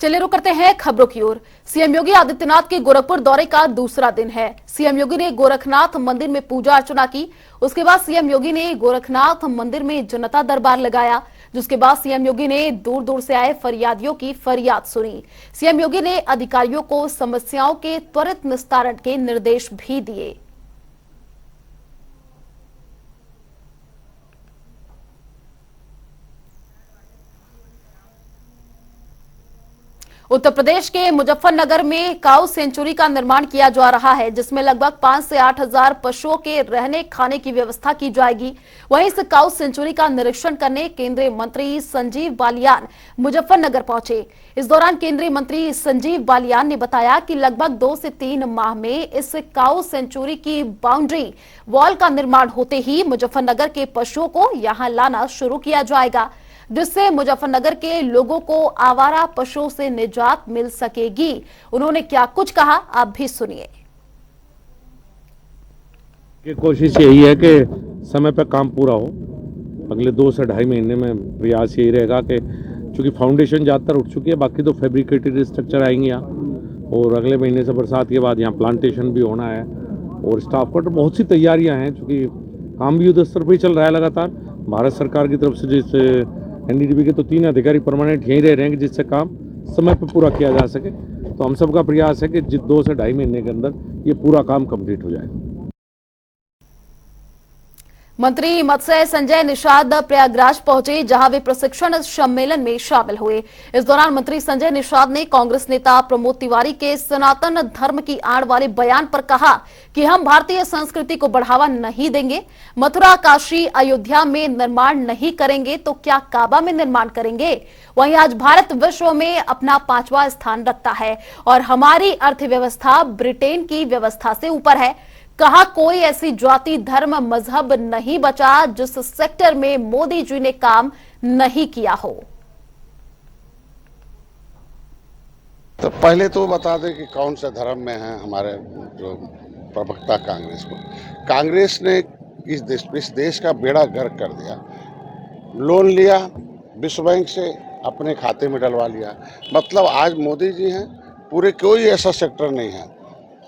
चलिए रुक करते हैं खबरों की ओर। सीएम योगी आदित्यनाथ के गोरखपुर दौरे का दूसरा दिन है। सीएम योगी ने गोरखनाथ मंदिर में पूजा अर्चना की। उसके बाद सीएम योगी ने गोरखनाथ मंदिर में जनता दरबार लगाया, जिसके बाद सीएम योगी ने दूर दूर से आए फरियादियों की फरियाद सुनी। सीएम योगी ने अधिकारियों को समस्याओं के त्वरित निस्तारण के निर्देश भी दिए। उत्तर प्रदेश के मुजफ्फरनगर में काऊ सेंचुरी का निर्माण किया जा रहा है, जिसमें लगभग 5 से 8 हजार पशुओं के रहने खाने की व्यवस्था की जाएगी। वहीं इस काऊ सेंचुरी का निरीक्षण करने केंद्रीय मंत्री संजीव बालियान मुजफ्फरनगर पहुंचे। इस दौरान केंद्रीय मंत्री संजीव बालियान ने बताया कि लगभग 2 से 3 माह में इस काऊ सेंचुरी की बाउंड्री वॉल का निर्माण होते ही मुजफ्फरनगर के पशुओं को यहां लाना शुरू किया जाएगा, जिससे मुजफ्फरनगर के लोगों को आवारा पशुओं से निजात मिल सकेगी। उन्होंने क्या कुछ कहा, आप भी सुनिए। कोशिश यही है कि समय पर काम पूरा हो। अगले 2 से 2.5 महीने में प्रयास यही रहेगा कि चूंकि फाउंडेशन ज़्यादातर उठ चुकी है, बाकी तो फैब्रिकेटेड स्ट्रक्चर आएंगे यहाँ, और अगले महीने से बरसात के बाद यहाँ प्लांटेशन भी होना है और स्टाफ क्वार्टर बहुत सी तैयारियाँ हैं। चूँकि काम भी युद्ध स्तर पर ही चल रहा है लगातार। भारत सरकार की तरफ से जिससे एनडीडीबी के तो 3 अधिकारी परमानेंट यहीं रह रहे हैं जिससे काम समय पर पूरा किया जा सके। तो हम सबका प्रयास है कि 2 से 2.5 महीने के अंदर ये पूरा काम कंप्लीट हो जाए। मंत्री मत्स्य संजय निषाद प्रयागराज पहुंचे, जहां वे प्रशिक्षण सम्मेलन में शामिल हुए। इस दौरान मंत्री संजय निषाद ने कांग्रेस नेता प्रमोद तिवारी के सनातन धर्म की आड़ वाले बयान पर कहा कि हम भारतीय संस्कृति को बढ़ावा नहीं देंगे। मथुरा, काशी, अयोध्या में निर्माण नहीं करेंगे तो क्या काबा में निर्माण करेंगे। वहीं आज भारत विश्व में अपना 5वां स्थान रखता है और हमारी अर्थव्यवस्था ब्रिटेन की व्यवस्था से ऊपर है। कहा कोई ऐसी जाति, धर्म, मजहब नहीं बचा जिस सेक्टर में मोदी जी ने काम नहीं किया हो। तो पहले तो बता दें कि कौन से धर्म में है हमारे जो प्रवक्ता कांग्रेस को। कांग्रेस ने इस देश का बेड़ा गर्क कर दिया। लोन लिया विश्व बैंक से, अपने खाते में डलवा लिया। मतलब आज मोदी जी हैं, पूरे कोई ऐसा सेक्टर नहीं है।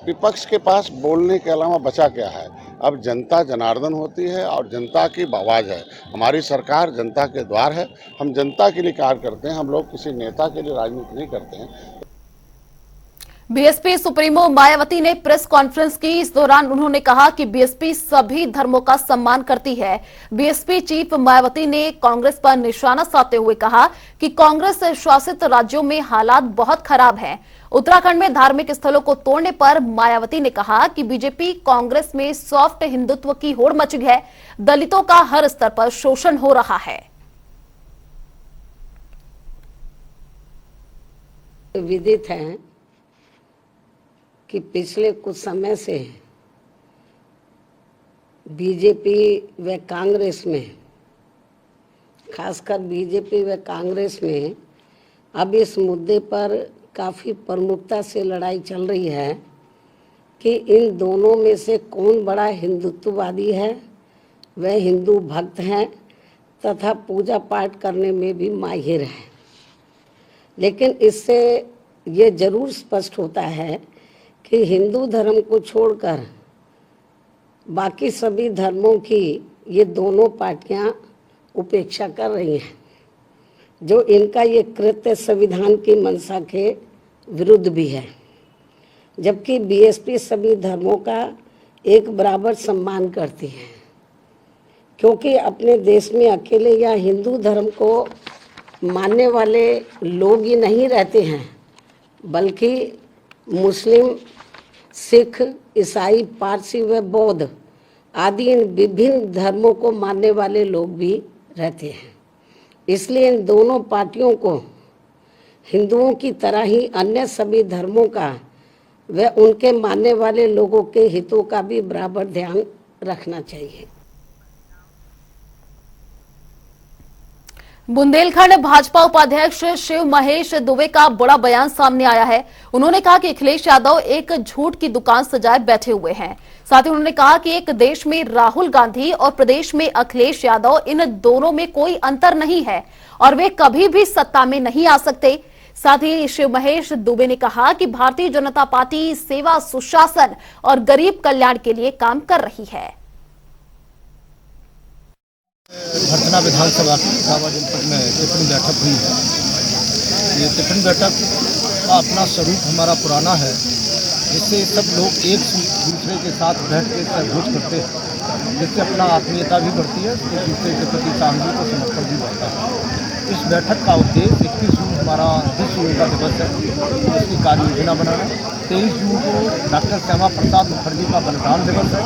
विपक्ष के पास बोलने के अलावा बचा क्या है। अब जनता जनार्दन होती है और जनता की आवाज़ है। हमारी सरकार जनता के द्वार है। हम जनता के लिए कार्य करते हैं। हम लोग किसी नेता के लिए राजनीति नहीं करते हैं। बीएसपी सुप्रीमो मायावती ने प्रेस कॉन्फ्रेंस की। इस दौरान उन्होंने कहा कि बीएसपी सभी धर्मों का सम्मान करती है। बीएसपी चीफ मायावती ने कांग्रेस पर निशाना साधते हुए कहा कि कांग्रेस शासित राज्यों में हालात बहुत खराब हैं। उत्तराखंड में धार्मिक स्थलों को तोड़ने पर मायावती ने कहा कि बीजेपी कांग्रेस में सॉफ्ट हिंदुत्व की होड़ मची है। दलितों का हर स्तर पर शोषण हो रहा है। विदित है कि पिछले कुछ समय से बीजेपी व कांग्रेस में, खासकर बीजेपी व कांग्रेस में अब इस मुद्दे पर काफ़ी प्रमुखता से लड़ाई चल रही है कि इन दोनों में से कौन बड़ा हिंदुत्ववादी है। वह हिंदू भक्त हैं तथा पूजा पाठ करने में भी माहिर हैं। लेकिन इससे ये जरूर स्पष्ट होता है कि हिंदू धर्म को छोड़कर बाकी सभी धर्मों की ये दोनों पार्टियां उपेक्षा कर रही हैं, जो इनका ये कृत्य संविधान की मंशा के विरुद्ध भी है। जबकि बीएसपी सभी धर्मों का एक बराबर सम्मान करती है, क्योंकि अपने देश में अकेले या हिंदू धर्म को मानने वाले लोग ही नहीं रहते हैं, बल्कि मुस्लिम, सिख, ईसाई, पारसी व बौद्ध आदि इन विभिन्न धर्मों को मानने वाले लोग भी रहते हैं। इसलिए इन दोनों पार्टियों को हिंदुओं की तरह ही अन्य सभी धर्मों का व उनके मानने वाले लोगों के हितों का भी बराबर ध्यान रखना चाहिए। बुंदेलखंड भाजपा उपाध्यक्ष शिव महेश दुबे का बड़ा बयान सामने आया है। उन्होंने कहा कि अखिलेश यादव एक झूठ की दुकान सजाए बैठे हुए हैं। साथ ही उन्होंने कहा कि एक देश में राहुल गांधी और प्रदेश में अखिलेश यादव, इन दोनों में कोई अंतर नहीं है और वे कभी भी सत्ता में नहीं आ सकते। साथ ही शिव महेश दुबे ने कहा कि भारतीय जनता पार्टी सेवा, सुशासन और गरीब कल्याण के लिए काम कर रही है। भरतना विधानसभा की इटावा जनपद में टिप्पणी बैठक हुई है। ये टिप्पणी बैठक का अपना स्वरूप हमारा पुराना है, जिससे सब लोग एक दूसरे के साथ बैठ के सहयोग करते हैं, जिससे अपना आत्मीयता भी बढ़ती है, एक दूसरे के प्रति सामूहिक को समर्पण भी बढ़ता है। इस बैठक का उद्देश्य 21 जून हमारा विश्व योगा दिवस है, इसकी कार्य योजना बनाना। 23 जून को डॉक्टर श्यामा प्रसाद मुखर्जी का बलिदान दिवस है,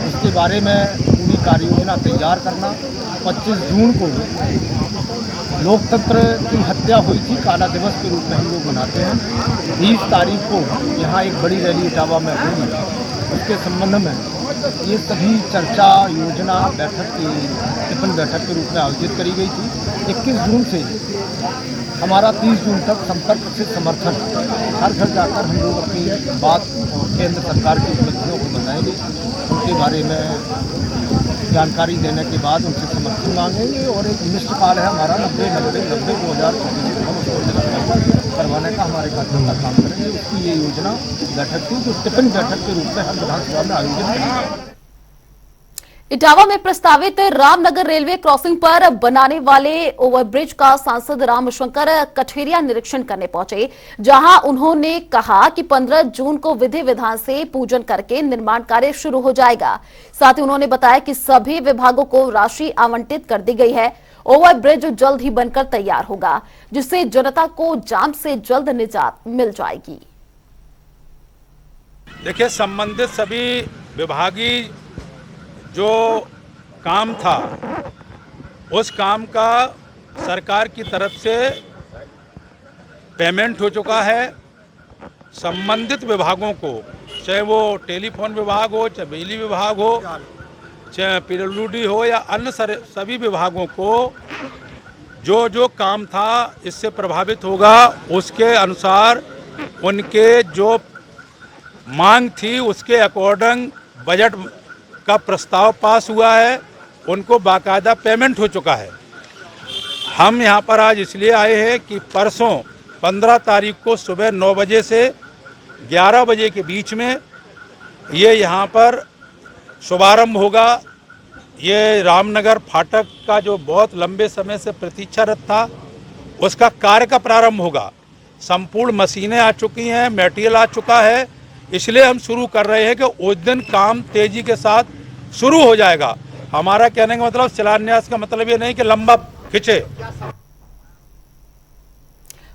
इसके बारे में पूरी कार्य योजना तैयार करना। 25 जून को लोकतंत्र की हत्या हुई थी, काला दिवस के रूप में हम लोग मनाते हैं। 20 तारीख को यहाँ एक बड़ी रैली इटावा में हुई, उसके संबंध में ये सभी चर्चा योजना बैठक की टिप्पणी बैठक के रूप में आयोजित करी गई थी। 21 जून से हमारा 30 जून तक संपर्क से समर्थन, हर घर जाकर हम लोग अपनी बात और केंद्र सरकार की उपलब्धियों को बताएंगे, उनके बारे में जानकारी देने के बाद उनसे समर्थन मांगेंगे। और एक निश्चित काल है हमारा 90-2024 करवाने का, हमारे कार्यकर्ता काम करेंगे। उसकी ये योजना बैठक थी जो टिप्पणी बैठक के रूप में हम विधानसभा में आयोजित करेंगे। इटावा में प्रस्तावित रामनगर रेलवे क्रॉसिंग पर बनाने वाले ओवरब्रिज का सांसद रामशंकर कठेरिया निरीक्षण करने पहुंचे, जहां उन्होंने कहा कि 15 जून को विधि विधान से पूजन करके निर्माण कार्य शुरू हो जाएगा। साथ ही उन्होंने बताया कि सभी विभागों को राशि आवंटित कर दी गई है। ओवरब्रिज जल्द ही बनकर तैयार होगा, जिससे जनता को जाम से जल्द निजात मिल जाएगी। देखिए, संबंधित सभी विभागीय जो काम था, उस काम का सरकार की तरफ से पेमेंट हो चुका है। संबंधित विभागों को, चाहे वो टेलीफोन विभाग हो, चाहे बिजली विभाग हो, चाहे पीडब्ल्यूडी हो या अन्य सभी विभागों को जो जो काम था इससे प्रभावित होगा, उसके अनुसार उनके जो मांग थी उसके अकॉर्डिंग बजट का प्रस्ताव पास हुआ है, उनको बाकायदा पेमेंट हो चुका है। हम यहाँ पर आज इसलिए आए हैं कि परसों 15 तारीख को सुबह 9 बजे से 11 बजे के बीच में ये यहाँ पर शुभारंभ होगा। ये रामनगर फाटक का जो बहुत लंबे समय से प्रतीक्षारत था, उसका कार्य का प्रारंभ होगा। संपूर्ण मशीनें आ चुकी हैं, मटेरियल आ चुका है, इसलिए हम शुरू कर रहे हैं कि उस दिन काम तेजी के साथ शुरू हो जाएगा। हमारा कहने का मतलब, शिलान्यास का मतलब ये नहीं कि लंबा खिंचे।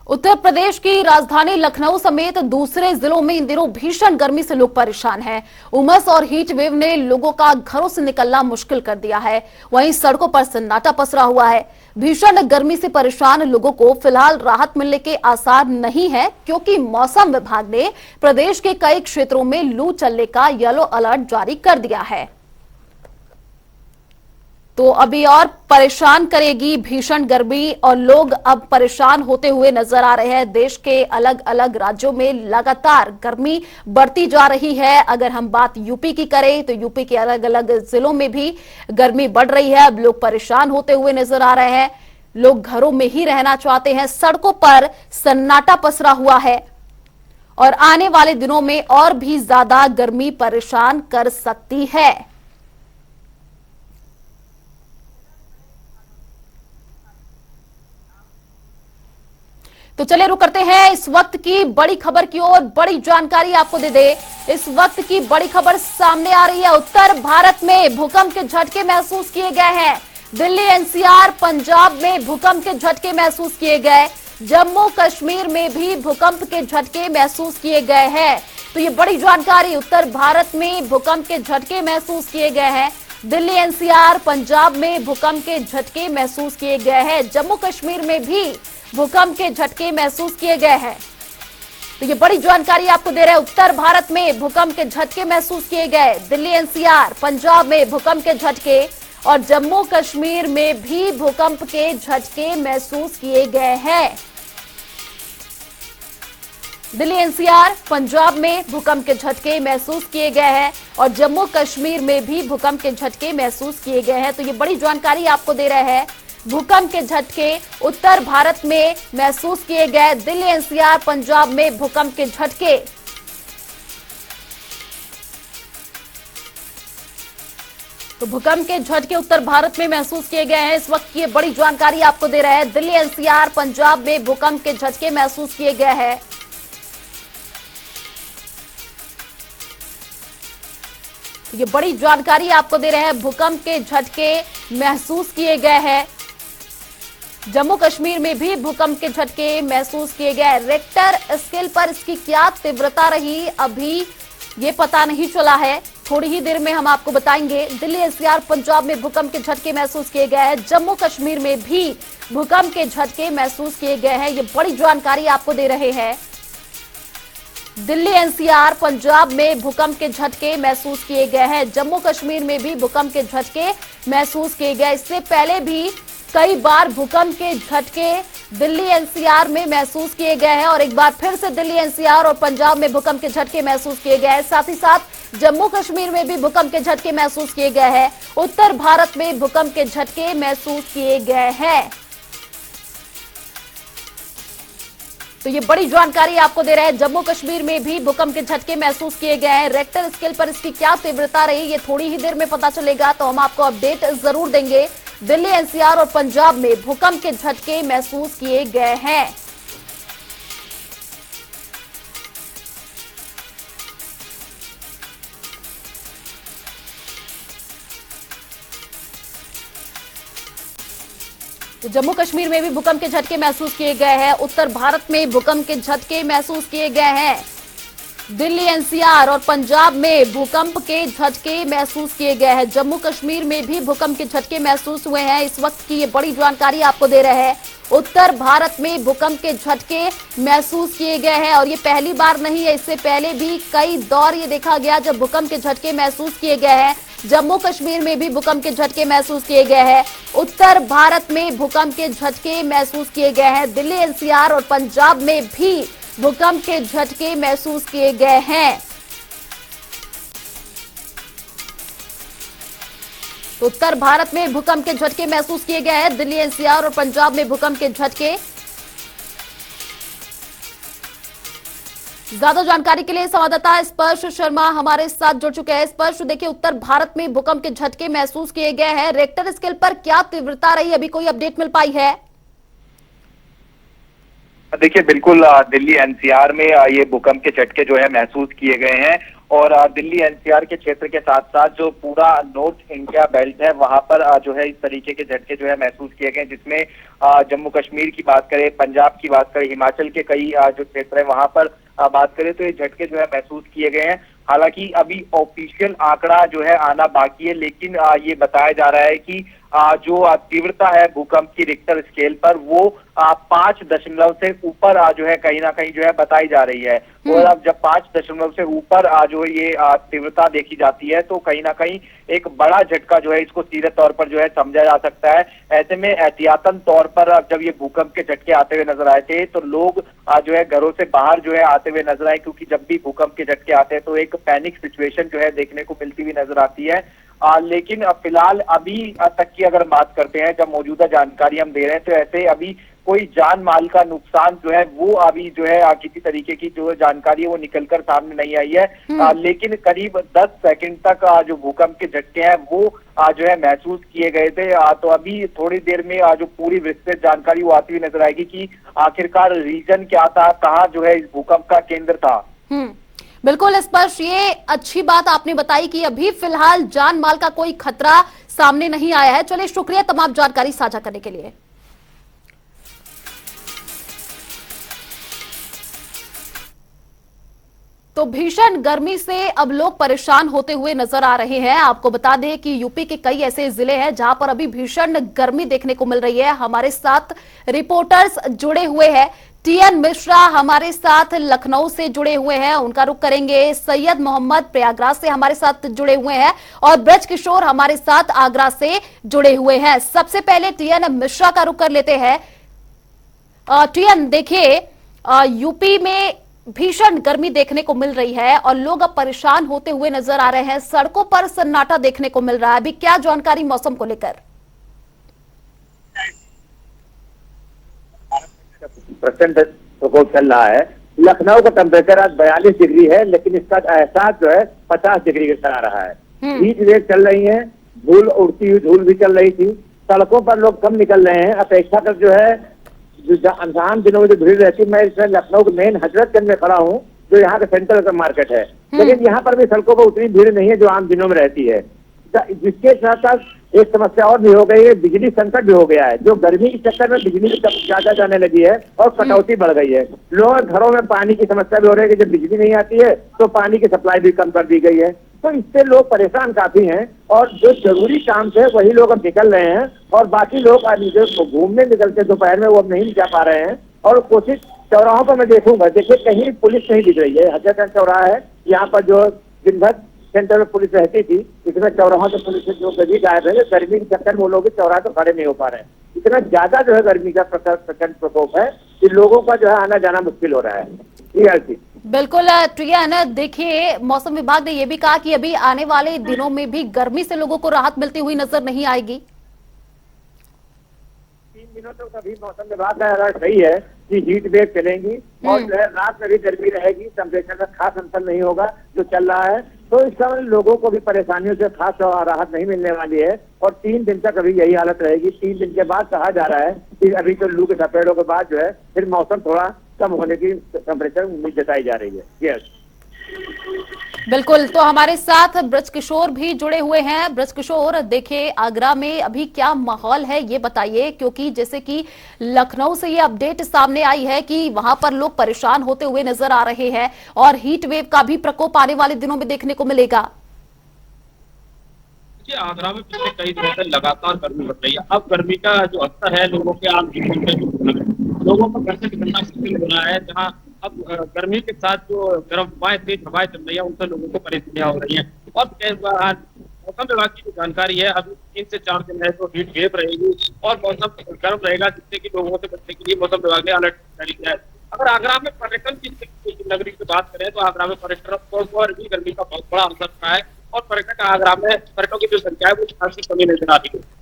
उत्तर प्रदेश की राजधानी लखनऊ समेत दूसरे जिलों में इन दिनों भीषण गर्मी से लोग परेशान हैं। उमस और हीट वेव ने लोगों का घरों से निकलना मुश्किल कर दिया है। वहीं सड़कों पर सन्नाटा पसरा हुआ है। भीषण गर्मी से परेशान लोगों को फिलहाल राहत मिलने के आसार नहीं है, क्योंकि मौसम विभाग ने प्रदेश के कई क्षेत्रों में लू चलने का येलो अलर्ट जारी कर दिया है। तो अभी और परेशान करेगी भीषण गर्मी और लोग अब परेशान होते हुए नजर आ रहे हैं। देश के अलग अलग राज्यों में लगातार गर्मी बढ़ती जा रही है। अगर हम बात यूपी की करें तो यूपी के अलग अलग जिलों में भी गर्मी बढ़ रही है। अब लोग परेशान होते हुए नजर आ रहे हैं। लोग घरों में ही रहना चाहते हैं। सड़कों पर सन्नाटा पसरा हुआ है और आने वाले दिनों में और भी ज्यादा गर्मी परेशान कर सकती है। तो चलिए रुक करते हैं इस वक्त की बड़ी खबर की ओर। बड़ी जानकारी आपको दे दे, इस वक्त की बड़ी खबर सामने आ रही है। उत्तर भारत में भूकंप के झटके महसूस किए गए हैं। दिल्ली, एनसीआर, पंजाब में भूकंप के झटके महसूस किए गए। जम्मू कश्मीर में भी भूकंप के झटके महसूस किए गए हैं। तो ये बड़ी जानकारी, उत्तर भारत में भूकंप के झटके महसूस किए गए हैं। दिल्ली, एनसीआर, पंजाब में भूकंप के झटके महसूस किए गए हैं। जम्मू कश्मीर में भी भूकंप के झटके महसूस किए गए हैं। तो ये बड़ी जानकारी आपको दे रहे हैं। उत्तर भारत में भूकंप के झटके महसूस किए गए। दिल्ली, एनसीआर, पंजाब में भूकंप के झटके और जम्मू कश्मीर में भी भूकंप के झटके महसूस किए गए हैं। दिल्ली, एनसीआर, पंजाब में भूकंप के झटके महसूस किए गए हैं और जम्मू कश्मीर में भी भूकंप के झटके महसूस किए गए हैं। तो ये बड़ी जानकारी आपको दे रहे हैं। भूकंप के झटके उत्तर भारत में महसूस किए गए। दिल्ली, एनसीआर, पंजाब में भूकंप के झटके। तो भूकंप के झटके उत्तर भारत में महसूस किए गए हैं। इस वक्त की बड़ी जानकारी आपको दे रहे हैं। दिल्ली, एनसीआर, पंजाब में भूकंप के झटके महसूस किए गए हैं। ये बड़ी जानकारी आपको दे रहे हैं। भूकंप के झटके महसूस किए गए हैं। जम्मू कश्मीर में भी भूकंप के झटके महसूस किए गए। रेक्टर स्केल पर इसकी क्या तीव्रता रही, अभी ये पता नहीं चला है। थोड़ी ही देर में हम आपको बताएंगे। दिल्ली, एनसीआर, पंजाब में भूकंप के झटके महसूस किए गए हैं। जम्मू कश्मीर में भी भूकंप के झटके महसूस किए गए हैं। ये बड़ी जानकारी आपको दे रहे हैं। दिल्ली, एनसीआर, पंजाब में भूकंप के झटके महसूस किए गए हैं। जम्मू कश्मीर में भी भूकंप के झटके महसूस किए गए। इससे पहले भी कई बार भूकंप के झटके दिल्ली, एनसीआर में महसूस किए गए हैं और एक बार फिर से दिल्ली, एनसीआर और पंजाब में भूकंप के झटके महसूस किए गए हैं। साथ ही साथ जम्मू कश्मीर में भी भूकंप के झटके महसूस किए गए हैं। उत्तर भारत में भूकंप के झटके महसूस किए गए हैं। तो ये बड़ी जानकारी आपको दे रहे हैं। जम्मू कश्मीर में भी भूकंप के झटके महसूस किए गए हैं। रेक्टर स्केल पर इसकी क्या तीव्रता रही, ये थोड़ी ही देर में पता चलेगा, तो हम आपको अपडेट जरूर देंगे। दिल्ली, एनसीआर और पंजाब में भूकंप के झटके महसूस किए गए हैं। तो जम्मू कश्मीर में भी भूकंप के झटके महसूस किए गए हैं। उत्तर भारत में भूकंप के झटके महसूस किए गए हैं। दिल्ली, एनसीआर और पंजाब में भूकंप के झटके महसूस किए गए हैं। जम्मू कश्मीर में भी भूकंप के झटके महसूस हुए हैं। इस वक्त की ये बड़ी जानकारी आपको दे रहे हैं। उत्तर भारत में भूकंप के झटके महसूस किए गए हैं और ये पहली बार नहीं है, इससे पहले भी कई दौर ये देखा गया जब भूकंप के झटके महसूस किए गए हैं। जम्मू कश्मीर में भी भूकंप के झटके महसूस किए गए हैं। उत्तर भारत में भूकंप के झटके महसूस किए गए हैं। दिल्ली, एनसीआर और पंजाब में भी भूकंप के झटके महसूस किए गए हैं। तो उत्तर भारत में भूकंप के झटके महसूस किए गए हैं। दिल्ली, एनसीआर और पंजाब में भूकंप के झटके। ज्यादा जानकारी के लिए संवाददाता स्पर्श शर्मा हमारे साथ जुड़ चुके हैं। स्पर्श, देखिए उत्तर भारत में भूकंप के झटके महसूस किए गए हैं। रेक्टर स्केल पर क्या तीव्रता रही, अभी कोई अपडेट मिल पाई है? देखिए बिल्कुल दिल्ली एनसीआर में ये भूकंप के झटके जो है महसूस किए गए हैं और दिल्ली एनसीआर के क्षेत्र के साथ साथ जो पूरा नॉर्थ इंडिया बेल्ट है वहां पर जो है इस तरीके के झटके जो है महसूस किए गए, जिसमें जम्मू कश्मीर की बात करें, पंजाब की बात करें, हिमाचल के कई जो क्षेत्र है वहां पर बात करें तो ये झटके जो है महसूस किए गए हैं। हालांकि अभी ऑफिशियल आंकड़ा जो है आना बाकी है, लेकिन ये बताया जा रहा है कि जो तीव्रता है भूकंप की रिक्टर स्केल पर वो 5 से ऊपर जो है कहीं ना कहीं जो है बताई जा रही है। और अब जब 5 से ऊपर जो ये तीव्रता देखी जाती है तो कहीं ना कहीं एक बड़ा झटका जो है इसको सीधे तौर पर जो है समझा जा सकता है। ऐसे में एहतियातन तौर पर जब ये भूकंप के झटके आते हुए नजर आए थे तो लोग जो है घरों से बाहर जो है आते हुए नजर आए, क्योंकि जब भी भूकंप के झटके आते हैं तो एक पैनिक सिचुएशन जो है देखने को मिलती हुई नजर आती है। लेकिन फिलहाल अभी तक की अगर बात करते हैं, जब मौजूदा जानकारी हम दे रहे हैं तो ऐसे अभी कोई जान माल का नुकसान जो है वो अभी जो है किसी तरीके की जो जानकारी है वो निकलकर सामने नहीं आई है। लेकिन करीब 10 सेकंड तक जो भूकंप के झटके हैं वो जो है महसूस किए गए थे। तो अभी थोड़ी देर में जो पूरी विस्तृत जानकारी वो आती हुई नजर आएगी कि आखिरकार रीजन क्या था, कहाँ जो है इस भूकंप का केंद्र था। बिल्कुल स्पर्श, ये अच्छी बात आपने बताई कि अभी फिलहाल जान माल का कोई खतरा सामने नहीं आया है। चलिए, शुक्रिया तमाम जानकारी साझा करने के लिए। तो भीषण गर्मी से अब लोग परेशान होते हुए नजर आ रहे हैं। आपको बता दें कि यूपी के कई ऐसे जिले हैं जहां पर अभी भीषण गर्मी देखने को मिल रही है। हमारे साथ रिपोर्टर्स जुड़े हुए हैं। टीएन मिश्रा हमारे साथ लखनऊ से जुड़े हुए हैं, उनका रुख करेंगे। सैयद मोहम्मद प्रयागराज से हमारे साथ जुड़े हुए हैं और ब्रज किशोर हमारे साथ आगरा से जुड़े हुए हैं। सबसे पहले टीएन मिश्रा का रुख कर लेते हैं। टीएन, देखिए यूपी में भीषण गर्मी देखने को मिल रही है और लोग अब परेशान होते हुए नजर आ रहे हैं। सड़कों पर सन्नाटा देखने को मिल रहा है। अभी क्या जानकारी मौसम को लेकर? प्रचंड प्रकोप चल रहा है। लखनऊ का टेम्परेचर आज 42 डिग्री है, लेकिन इसका एहसास जो है 50 डिग्री के तरह रहा है। हीट वेव चल रही है, धूल उड़ती हुई धूल भी चल रही थी। सड़कों पर लोग कम निकल रहे हैं अपेक्षाकृत जो है जो आम दिनों में जो भीड़ रहती है। मैं इस लखनऊ के मेन हजरतगंज में खड़ा हूँ, जो यहाँ का सेंट्रल का मार्केट है, लेकिन यहाँ पर भी सड़कों पर उतनी भीड़ नहीं है जो आम दिनों में रहती है। जिसके साथ साथ एक समस्या और भी हो गई है, बिजली संकट भी हो गया है। जो गर्मी के चक्कर में बिजली ज्यादा जाने लगी है और कटौती बढ़ गई है। लोगों के घरों में पानी की समस्या भी हो रही है कि जब बिजली नहीं आती है तो पानी की सप्लाई भी कम कर दी गई है। तो इससे लोग परेशान काफी हैं और जो जरूरी काम थे वही लोग अब निकल रहे हैं और बाकी लोग आज जो घूमने निकलते दोपहर में वो अब नहीं जा पा रहे हैं। और कोशिश चौराहों पर मैं देखूंगा, देखिए कहीं पुलिस नहीं दिख रही है। हजरतगंज चौराहा है, यहाँ पर जो दिन भर सेंटर में पुलिस रहती थी, इसमें चौराहों से पुलिस जो गली गायब है। गर्मी के चक्कर में वो लोग चौराहे तो खड़े नहीं हो पा रहे हैं। इतना ज्यादा जो है गर्मी का प्रचंड प्रकोप है कि लोगों का जो है आना जाना मुश्किल हो रहा है। बिल्कुल ट्रियन, देखिए मौसम विभाग ने यह भी कहा कि अभी आने वाले दिनों में भी गर्मी से लोगों को राहत मिलती हुई नजर नहीं आएगी। 3 दिनों तक अभी मौसम विभाग का अलर्ट सही है कि हीट वेव चलेंगी और जो है रात में भी गर्मी रहेगी। टेम्परेचर का खास अंतर नहीं होगा जो चल रहा है। तो इस समय लोगों को भी परेशानियों से खास राहत नहीं मिलने वाली है और 3 दिन तक अभी यही हालत रहेगी। 3 दिन के बाद कहा जा रहा है कि अभी तो लू के थपेड़ों के बाद जो है फिर मौसम थोड़ा कम होने की टेम्परेचर उम्मीद जताई जा रही है। यस, बिल्कुल। तो हमारे साथ ब्रजकिशोर भी जुड़े हुए हैं। ब्रजकिशोर, देखिए आगरा में अभी क्या माहौल है ये बताइए, क्योंकि जैसे कि लखनऊ से ये अपडेट सामने आई है कि वहां पर लोग परेशान होते हुए नजर आ रहे हैं और हीट वेव का भी प्रकोप आने वाले दिनों में देखने को मिलेगा। आगरा में पिछले कई दिनों से लगातार गर्मी बढ़ रही है। अब गर्मी का जो असर है लोगों के आम जीवन में लोगों को घर से निकलना मुश्किल हो रहा है। जहाँ अब गर्मी के साथ जो गर्म हवाएं तेज हवाएं चल रही है उनसे लोगों को परेशानियां हो रही हैं। और मौसम विभाग की जो जानकारी है, अभी 3 से 4 दिन है तो हीट वेव रहेगी और मौसम गर्म रहेगा, जिससे कि लोगों से बचने के लिए मौसम विभाग ने अलर्ट जारी किया है। अगर आगरा में पर्यटन की नगरी की बात करें तो आगरा में पर्यटकों पर भी गर्मी का बहुत बड़ा असर रहा है और पर्यटक आगरा में पर्यटकों की जो संख्या है वो खासी कमी नजर आ रही है।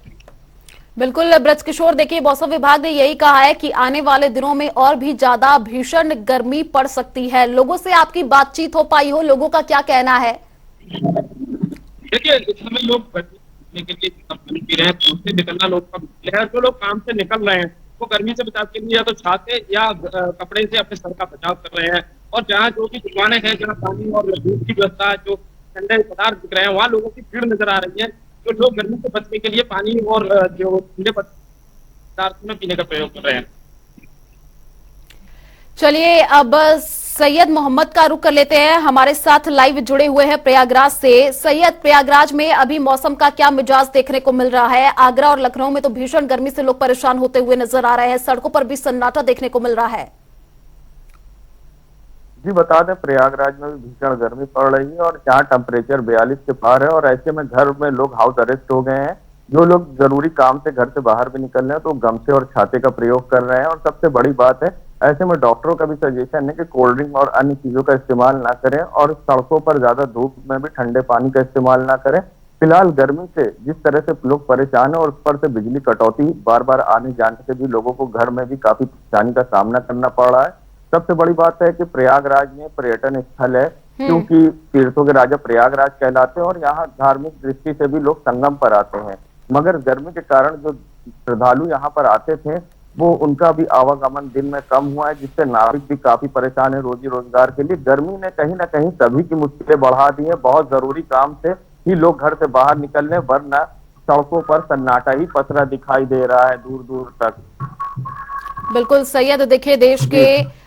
बिल्कुल ब्रजकिशोर, देखिए मौसम विभाग ने यही कहा है कि आने वाले दिनों में और भी ज्यादा भीषण गर्मी पड़ सकती है। लोगों से आपकी बातचीत हो पाई हो, लोगों का क्या कहना है? देखिए इस समय लोग गर्मी के लिए पानी पी रहे हैं, धूप से निकलना लोग का मुश्किल है। जो लोग काम से निकल रहे हैं वो गर्मी से बचाव के लिए या तो छाते या कपड़े से अपने सर का बचाव कर रहे हैं। और जहाँ जो भी दुकानें हैं, जहाँ पानी और दूध की व्यवस्था, जो ठंडे पदार्थ दिख रहे हैं, वहाँ लोगों की भीड़ नजर आ रही है। जो लोग गर्मी से बचने के लिए पानी और जो ठंडे पदार्थ में पीने का प्रयोग कर रहे हैं। चलिए अब सैयद मोहम्मद का रुख कर लेते हैं, हमारे साथ लाइव जुड़े हुए हैं प्रयागराज से। सैयद, प्रयागराज में अभी मौसम का क्या मिजाज देखने को मिल रहा है? आगरा और लखनऊ में तो भीषण गर्मी से लोग परेशान होते हुए नजर आ रहे हैं, सड़कों पर भी सन्नाटा देखने को मिल रहा है। जी बता दें, प्रयागराज में भी भीषण गर्मी पड़ रही है और जहाँ टेम्परेचर 42 के पार है और ऐसे में घर में लोग हाउस अरेस्ट हो गए हैं। जो लोग जरूरी काम से घर से बाहर भी निकल रहे हैं तो गमछे और छाते का प्रयोग कर रहे हैं। और सबसे बड़ी बात है, ऐसे में डॉक्टरों का भी सजेशन है कि कोल्ड ड्रिंक और अन्य चीजों का इस्तेमाल ना करें और सड़कों पर ज्यादा धूप में भी ठंडे पानी का इस्तेमाल ना करें। फिलहाल गर्मी से जिस तरह से लोग परेशान है और उस पर से बिजली कटौती बार बार आने जाने से भी लोगों को घर में भी काफी परेशानी का सामना करना पड़ रहा है। सबसे बड़ी बात है कि प्रयागराज में पर्यटन स्थल है, क्योंकि तीर्थों के राजा प्रयागराज कहलाते हैं और यहाँ धार्मिक दृष्टि से भी लोग संगम पर आते हैं। मगर गर्मी के कारण जो श्रद्धालु यहाँ पर आते थे वो उनका भी आवागमन दिन में कम हुआ है, जिससे नागरिक भी काफी परेशान है रोजी रोजगार के लिए। गर्मी ने कहीं ना कहीं सभी की मुश्किलें बढ़ा दी है। बहुत जरूरी काम से ही लोग घर से बाहर निकल रहे, वरना सड़कों पर सन्नाटा ही पसरा दिखाई दे रहा है दूर दूर तक। बिल्कुल सैयद, देखिए देश के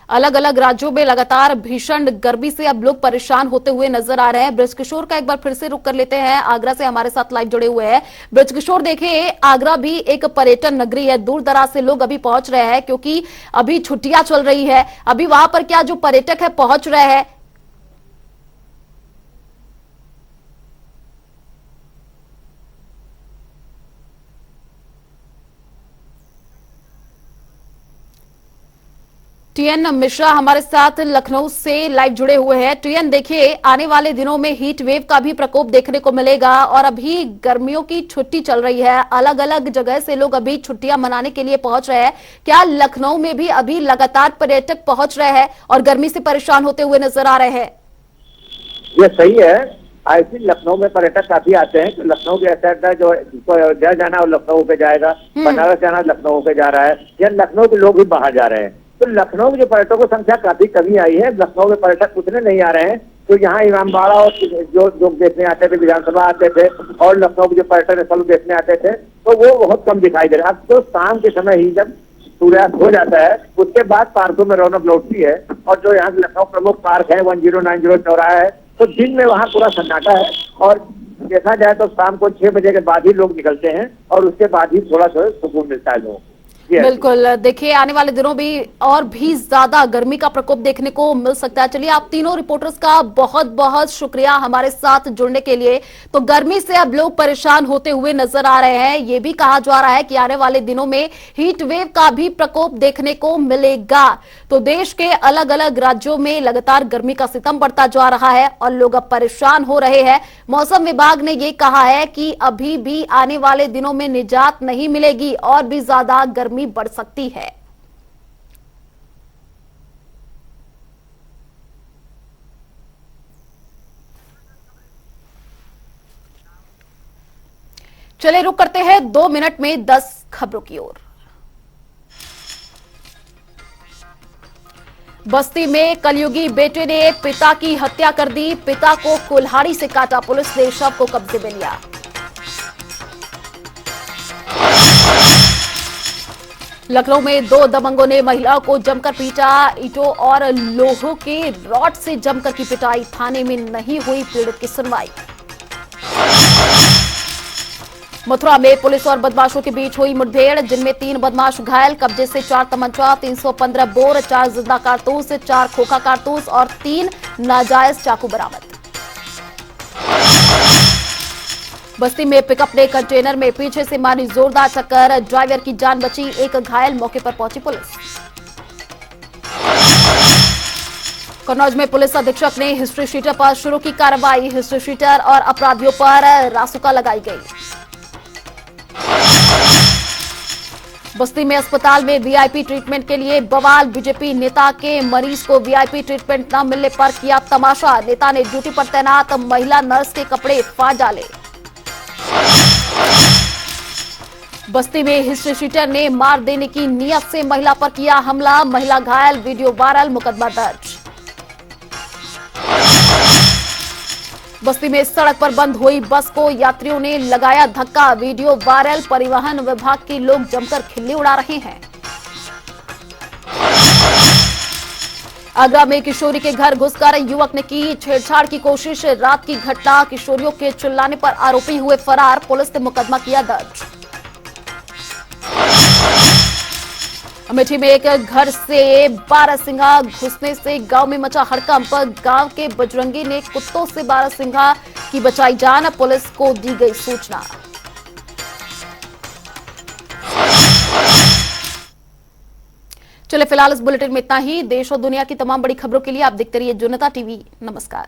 अलग अलग राज्यों में लगातार भीषण गर्मी से अब लोग परेशान होते हुए नजर आ रहे हैं। ब्रजकिशोर का एक बार फिर से रुख कर लेते हैं, आगरा से हमारे साथ लाइव जुड़े हुए हैं। ब्रजकिशोर, देखिए आगरा भी एक पर्यटन नगरी है, दूर दराज से लोग अभी पहुंच रहे हैं क्योंकि अभी छुट्टियां चल रही है। अभी वहां पर क्या जो पर्यटक है पहुंच रहे हैं? टीएन मिश्रा हमारे साथ लखनऊ से लाइव जुड़े हुए हैं। टीएन, देखिए आने वाले दिनों में हीट वेव का भी प्रकोप देखने को मिलेगा और अभी गर्मियों की छुट्टी चल रही है, अलग अलग जगह से लोग अभी छुट्टियां मनाने के लिए पहुंच रहे हैं। क्या लखनऊ में भी अभी लगातार पर्यटक पहुंच रहे हैं और गर्मी से परेशान होते हुए नजर आ रहे हैं? ये सही है, ऐसे लखनऊ में पर्यटक काफी आते हैं। तो लखनऊ भी ऐसा है जो जिसको अयोध्या जाना है लखनऊ पे जाएगा, बनारस जाना लखनऊ पे जा रहा है, या लखनऊ के लोग भी बाहर जा रहे हैं। तो लखनऊ में जो पर्यटकों की संख्या काफी कमी आई है। लखनऊ में पर्यटक उतने नहीं आ रहे हैं। तो यहाँ इमामबाड़ा और जो लोग देखने आते थे, विधानसभा आते थे और लखनऊ में जो पर्यटन स्थल देखने आते थे, तो वो बहुत कम दिखाई दे रहा है। अब तो शाम के समय ही जब सूर्यास्त हो जाता है उसके बाद पार्कों में रौनक लौटती है। और जो यहाँ लखनऊ प्रमुख पार्क है 1090 चौराहा है, तो दिन में वहाँ पूरा सन्नाटा है। और देखा जाए तो शाम को 6 बजे के बाद ही लोग निकलते हैं और उसके बाद ही थोड़ा सा सुकून मिलता है लोगों को। बिल्कुल, देखिए आने वाले दिनों में और भी ज्यादा गर्मी का प्रकोप देखने को मिल सकता है। चलिए, आप तीनों रिपोर्टर्स का बहुत बहुत शुक्रिया हमारे साथ जुड़ने के लिए। तो गर्मी से अब लोग परेशान होते हुए नजर आ रहे हैं। ये भी कहा जा रहा है कि आने वाले दिनों में हीट वेव का भी प्रकोप देखने को मिलेगा। तो देश के अलग अलग राज्यों में लगातार गर्मी का सितम बढ़ता जा रहा है और लोग अब परेशान हो रहे हैं। मौसम विभाग ने ये कहा है कि अभी भी आने वाले दिनों में निजात नहीं मिलेगी और भी ज्यादा गर्मी बढ़ सकती है। चलिए रुक करते हैं 2 मिनट में 10 खबरों की ओर। बस्ती में कलयुगी बेटे ने पिता की हत्या कर दी, पिता को कुल्हाड़ी से काटा, पुलिस ने शव को कब्जे में लिया। लखनऊ में 2 दबंगों ने महिलाओं को जमकर पीटा, ईंटों और लोहों के रॉड से जमकर की पिटाई, थाने में नहीं हुई पीड़ित की सुनवाई। मथुरा में पुलिस और बदमाशों के बीच हुई मुठभेड़, जिनमें 3 बदमाश घायल, कब्जे से 4 तमंचा, 315 बोर, 4 जिंदा कारतूस, 4 खोखा कारतूस और 3 नाजायज चाकू बरामद। बस्ती में पिकअप ने कंटेनर में पीछे से मारी जोरदार टक्कर, ड्राइवर की जान बची, 1 घायल, मौके पर पहुंची पुलिस। कन्नौज में पुलिस अधीक्षक ने हिस्ट्री शीटर पर शुरू की कार्रवाई, हिस्ट्री शीटर और अपराधियों पर रासुका लगाई गई। बस्ती में अस्पताल में वीआईपी ट्रीटमेंट के लिए बवाल, बीजेपी नेता के मरीज को वीआईपी ट्रीटमेंट न मिलने पर किया तमाशा, नेता ने ड्यूटी पर तैनात महिला नर्स के कपड़े फाड़ डाले। बस्ती में हिस्ट्री शीटर ने मार देने की नियत से महिला पर किया हमला, महिला घायल, वीडियो वायरल, मुकदमा दर्ज। बस्ती में सड़क पर बंद हुई बस को यात्रियों ने लगाया धक्का, वीडियो वायरल, परिवहन विभाग के लोग जमकर खिल्ली उड़ा रहे हैं। आगरा में किशोरी के घर घुसकर युवक ने की छेड़छाड़ की कोशिश, रात की घटना, किशोरियों के चिल्लाने पर आरोपी हुए फरार, पुलिस ने मुकदमा किया दर्ज। अमेठी में एक घर से बारहसिंघा घुसने से गांव में मचा हड़कंप, गांव के बजरंगी ने कुत्तों से बारहसिंघा की बचाई जान, पुलिस को दी गई सूचना। चले फिलहाल इस बुलेटिन में इतना ही। देश और दुनिया की तमाम बड़ी खबरों के लिए आप देखते रहिए जनता टीवी। नमस्कार।